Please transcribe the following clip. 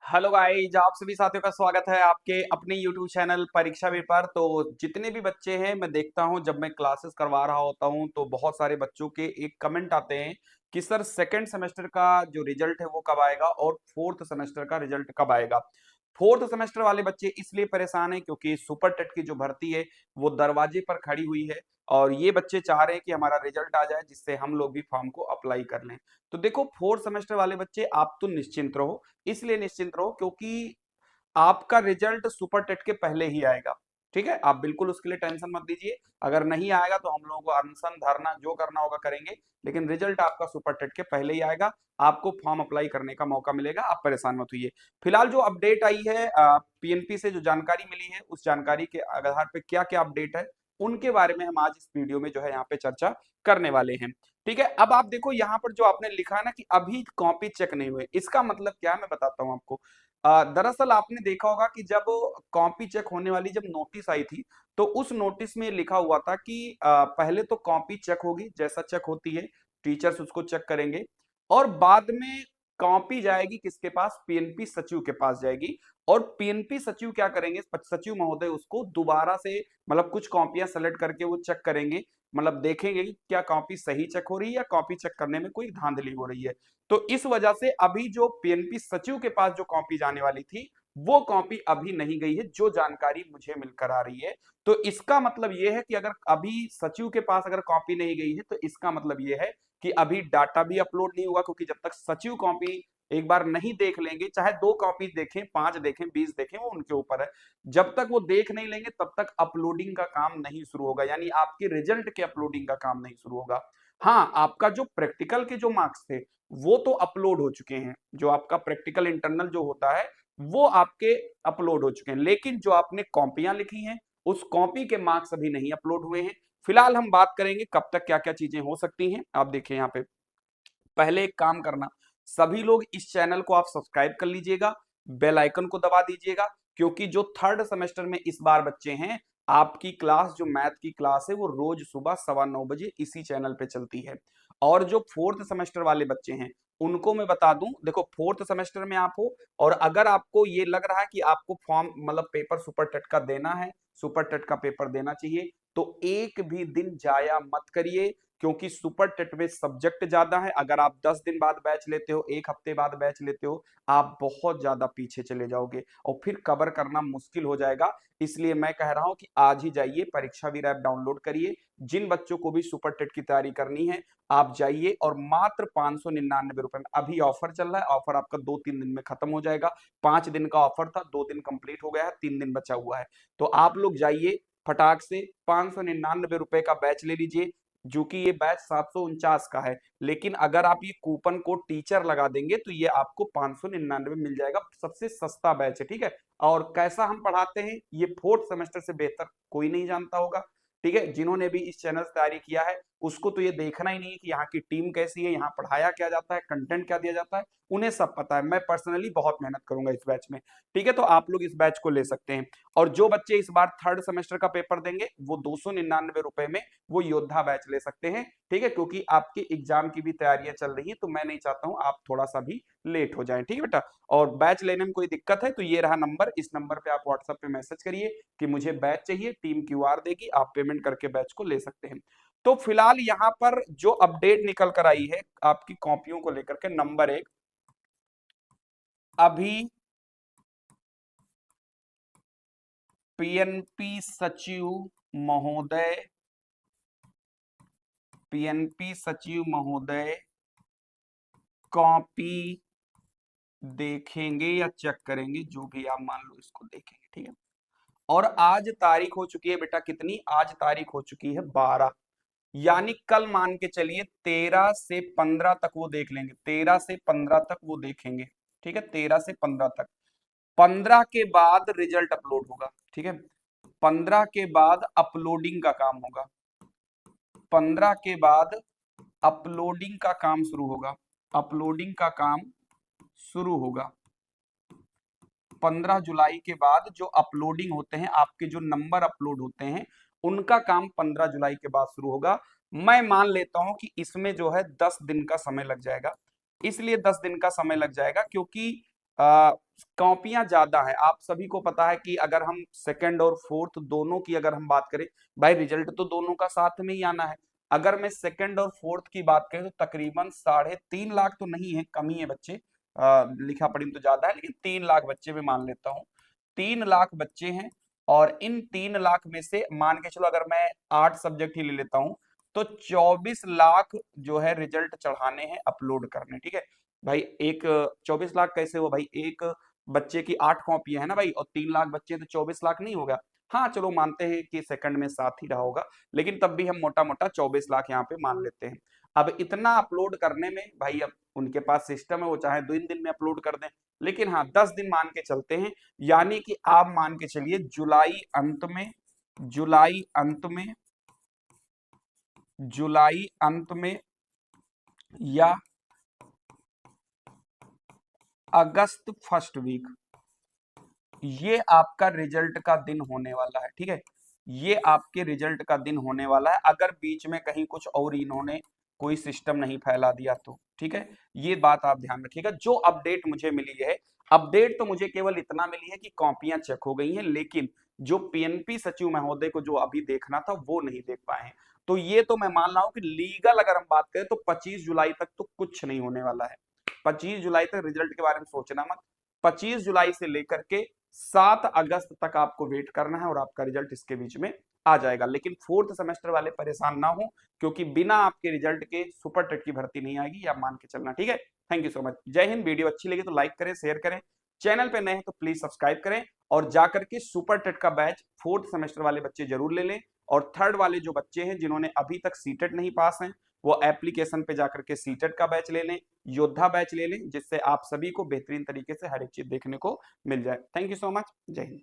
Hello guys, आप सभी साथियों का स्वागत है आपके अपने YouTube चैनल परीक्षा भी पर। तो जितने भी बच्चे हैं, मैं देखता हूं जब मैं क्लासेस करवा रहा होता हूं तो बहुत सारे बच्चों के एक कमेंट आते हैं कि सर सेकंड सेमेस्टर का जो रिजल्ट है वो कब आएगा और फोर्थ सेमेस्टर का रिजल्ट कब आएगा। फोर्थ सेमेस्टर वाले बच्चे इसलिए परेशान हैं क्योंकि सुपर टेट की जो भर्ती है वो दरवाजे पर खड़ी हुई है और ये बच्चे चाह रहे हैं कि हमारा रिजल्ट आ जाए जिससे हम लोग भी फॉर्म को अप्लाई कर लें। तो देखो, फोर्थ सेमेस्टर वाले बच्चे आप तो निश्चिंत रहो, इसलिए निश्चिंत रहो क्योंकि आपका रिजल्ट सुपर टेट के पहले ही आएगा। ठीक है, आप बिल्कुल उसके लिए टेंशन मत दीजिए। अगर नहीं आएगा तो हम लोगों को अनशन धरना जो करना होगा करेंगे, लेकिन रिजल्ट आपका सुपर टेट के पहले ही आएगा। आपको फॉर्म अप्लाई करने का मौका मिलेगा, आप परेशान मत होइए। फिलहाल जो अपडेट आई है पीएनपी से जो जानकारी मिली है उस जानकारी के आधार पे क्या क्या अपडेट है उनके बारे में हम आज इस वीडियो में जो है यहाँ पे चर्चा करने वाले हैं। ठीक है, अब आप देखो यहाँ पर जो आपने लिखा है ना कि अभी कॉपी चेक नहीं हुए, इसका मतलब क्या है मैं बताता हूँ आपको। दरअसल आपने देखा होगा कि जब कॉपी चेक होने वाली जब नोटिस आई थी तो उस नोटिस में लिखा हुआ था कि पहले तो कॉपी चेक होगी, जैसा चेक होती है टीचर्स उसको चेक करेंगे और बाद में कॉपी जाएगी किसके पास, पीएनपी सचिव के पास जाएगी। और पीएनपी सचिव क्या करेंगे, सचिव महोदय उसको दोबारा से मतलब कुछ कॉपियां सेलेक्ट करके वो चेक करेंगे, मतलब देखेंगे कि क्या कॉपी सही चेक हो रही है या कॉपी चेक करने में कोई धांधली हो रही है। तो इस वजह से अभी जो पीएनपी सचिव के पास जो कॉपी जाने वाली थी वो कॉपी अभी नहीं गई है, जो जानकारी मुझे मिलकर आ रही है। तो इसका मतलब ये है कि अगर अभी सचिव के पास अगर कॉपी नहीं गई है तो इसका मतलब ये है कि अभी डाटा भी अपलोड नहीं हुआ, क्योंकि जब तक सचिव कॉपी एक बार नहीं देख लेंगे, चाहे 2 कॉपी देखें, 5 देखें, 20 देखें, वो उनके ऊपर है। जब तक वो देख नहीं लेंगे तब तक अपलोडिंग का काम नहीं शुरू होगा, यानी आपके रिजल्ट के अपलोडिंग का काम नहीं शुरू होगा। हाँ, आपका जो प्रैक्टिकल के जो मार्क्स थे वो तो अपलोड हो चुके हैं, जो आपका प्रैक्टिकल इंटरनल जो होता है वो आपके अपलोड हो चुके हैं, लेकिन जो आपने कॉपियां लिखी हैं उस कॉपी के मार्क्स अभी नहीं अपलोड हुए हैं। फिलहाल हम बात करेंगे कब तक क्या क्या चीजें हो सकती हैं। आप देखिए यहाँ पे, पहले एक काम करना, सभी लोग इस चैनल को आप सब्सक्राइब कर लीजिएगा, बेल आइकन को दबा दीजिएगा, क्योंकि जो थर्ड सेमेस्टर में इस बार बच्चे हैं आपकी क्लास जो मैथ की क्लास है वो रोज सुबह 9:15 बजे इसी चैनल पे चलती है। और जो फोर्थ सेमेस्टर वाले बच्चे हैं उनको मैं बता दूं, देखो फोर्थ सेमेस्टर में आप हो और अगर आपको ये लग रहा है कि आपको फॉर्म मतलब पेपर सुपर टेट का देना है, सुपर टेट का पेपर देना चाहिए, तो एक भी दिन जाया मत करिए, क्योंकि सुपर टेट में सब्जेक्ट ज्यादा है। अगर आप 10 दिन बाद बैच लेते हो, एक हफ्ते बाद बैच लेते हो, आप बहुत ज्यादा पीछे चले जाओगे और फिर कवर करना मुश्किल हो जाएगा। इसलिए मैं कह रहा हूं कि आज ही जाइए परीक्षा वीर ऐप डाउनलोड करिए। जिन बच्चों को भी सुपर टेट की तैयारी करनी है आप जाइए, और मात्र 599 रुपए में अभी ऑफर चल रहा है। ऑफर आपका 2-3 दिन में खत्म हो जाएगा। 5 दिन का ऑफर था, 2 दिन कंप्लीट हो गया है, 3 दिन बचा हुआ है। तो आप लोग जाइए फटाक से, 599 रुपए का बैच ले लीजिए, जो कि ये बैच 749 का है। लेकिन अगर आप ये कूपन कोड टीचर लगा देंगे तो ये आपको 599 मिल जाएगा, सबसे सस्ता बैच है। ठीक है, और कैसा हम पढ़ाते हैं ये फोर्थ सेमेस्टर से बेहतर कोई नहीं जानता होगा। ठीक है, जिन्होंने भी इस चैनल से तैयारी किया है उसको तो ये देखना ही नहीं है कि यहाँ की टीम कैसी है, यहाँ पढ़ाया क्या जाता है, कंटेंट क्या दिया जाता है, उन्हें सब पता है। मैं पर्सनली बहुत मेहनत करूंगा इस बैच में। ठीक है, तो आप लोग इस बैच को ले सकते हैं। और जो बच्चे इस बार थर्ड सेमेस्टर का पेपर देंगे वो 299 रुपए में वो योद्धा बैच ले सकते हैं। ठीक है, क्योंकि आपके एग्जाम की भी तैयारियां चल रही है तो मैं नहीं चाहता हूं आप थोड़ा सा भी लेट हो जाएं। ठीक है बेटा, और बैच लेने में कोई दिक्कत है तो ये रहा नंबर, इस नंबर पे आप व्हाट्सएप पे मैसेज करिए कि मुझे बैच चाहिए, टीम क्यूआर देगी, आप पेमेंट करके बैच को ले सकते हैं। तो फिलहाल यहाँ पर जो अपडेट निकल कर आई है आपकी कॉपियों को लेकर के, नंबर 1, अभी पीएनपी सचिव महोदय, पीएनपी सचिव महोदय कॉपी देखेंगे या चेक करेंगे, जो भी आप मान लो इसको देखेंगे। ठीक है, और आज तारीख हो चुकी है बेटा कितनी, आज तारीख हो चुकी है 12, यानी कल मान के चलिए 13 से 15 तक वो देख लेंगे, 13 से 15 तक वो देखेंगे। ठीक है, 13 से 15 तक, 15 के बाद रिजल्ट अपलोड होगा। ठीक है, 15 के बाद अपलोडिंग का काम होगा, 15 के बाद अपलोडिंग का काम शुरू होगा, अपलोडिंग का काम शुरू होगा। 15 जुलाई के बाद जो अपलोडिंग होते हैं, आपके जो नंबर अपलोड होते हैं उनका काम 15 जुलाई के बाद शुरू होगा। मैं मान लेता हूं कि इसमें जो है 10 दिन का समय लग जाएगा। इसलिए 10 दिन का समय लग जाएगा क्योंकि कॉपियां ज्यादा है। आप सभी को पता है कि अगर हम सेकंड और फोर्थ दोनों की अगर हम बात करें, भाई रिजल्ट तो दोनों का साथ में ही आना है। अगर मैं सेकंड और फोर्थ की बात करें तो तकरीबन 3.5 लाख तो नहीं है, कम ही है बच्चे, लिखा पढ़ी में तो ज्यादा है, लेकिन 3 लाख बच्चे में मान लेता हूँ। 3 लाख बच्चे हैं, और इन 3 लाख में से मान के चलो अगर मैं 8 सब्जेक्ट ही ले लेता हूँ, तो 24 लाख जो है रिजल्ट चढ़ाने हैं, अपलोड करने। ठीक है भाई, एक 24 लाख कैसे हो भाई, एक बच्चे की 8 कॉपियां है ना भाई, और 3 लाख बच्चे तो 24 लाख नहीं होगा। हाँ चलो मानते हैं कि सेकंड में 7 ही रहा होगा, लेकिन तब भी हम मोटा मोटा 24 लाख यहाँ पे मान लेते हैं। अब इतना अपलोड करने में भाई, अब उनके पास सिस्टम है, वो चाहे 2 दिन में अपलोड कर दें, लेकिन हाँ 10 दिन मान के चलते हैं। यानी कि आप मान के चलिए जुलाई अंत में या अगस्त फर्स्ट वीक, ये आपका रिजल्ट का दिन होने वाला है। ठीक है, ये आपके रिजल्ट का दिन होने वाला है, अगर बीच में कहीं कुछ और इन्होंने कोई सिस्टम नहीं फैला दिया तो। ठीक है, ये बात आप ध्यान रखिएगा। जो अपडेट मुझे मिली है, अपडेट तो मुझे केवल इतना मिली है कि कॉपियां चेक हो गई हैं, लेकिन जो पीएनपी सचिव महोदय को जो अभी देखना था वो नहीं देख पाए हैं। तो ये तो मैं मान रहा हूं कि लीगल अगर हम बात करें तो 25 जुलाई तक तो कुछ नहीं होने वाला है। 25 जुलाई तक रिजल्ट के बारे में सोचना मत। 25 जुलाई से लेकर के 7 अगस्त तक आपको वेट करना है, और आपका रिजल्ट इसके बीच में आ जाएगा। लेकिन फोर्थ सेमेस्टर वाले परेशान ना हो, क्योंकि बिना आपके रिजल्ट के सुपर टेट की भर्ती नहीं आएगी, या मान के चलना। ठीक है, थैंक यू सो मच, जय हिंद। वीडियो अच्छी लगी तो लाइक करें, शेयर करें, चैनल पे नए हैं तो प्लीज सब्सक्राइब करें, और जाकर के सुपर टेट का बैच फोर्थ सेमेस्टर वाले बच्चे जरूर ले लें। और थर्ड वाले जो बच्चे हैं जिन्होंने अभी तक सीटेट नहीं पास हैं, वो एप्लीकेशन पे जाकर के सीटेट का बैच ले लें, योद्धा बैच ले लें, जिससे आप सभी को बेहतरीन तरीके से हर एक चीज देखने को मिल जाए। थैंक यू सो मच, जय हिंद।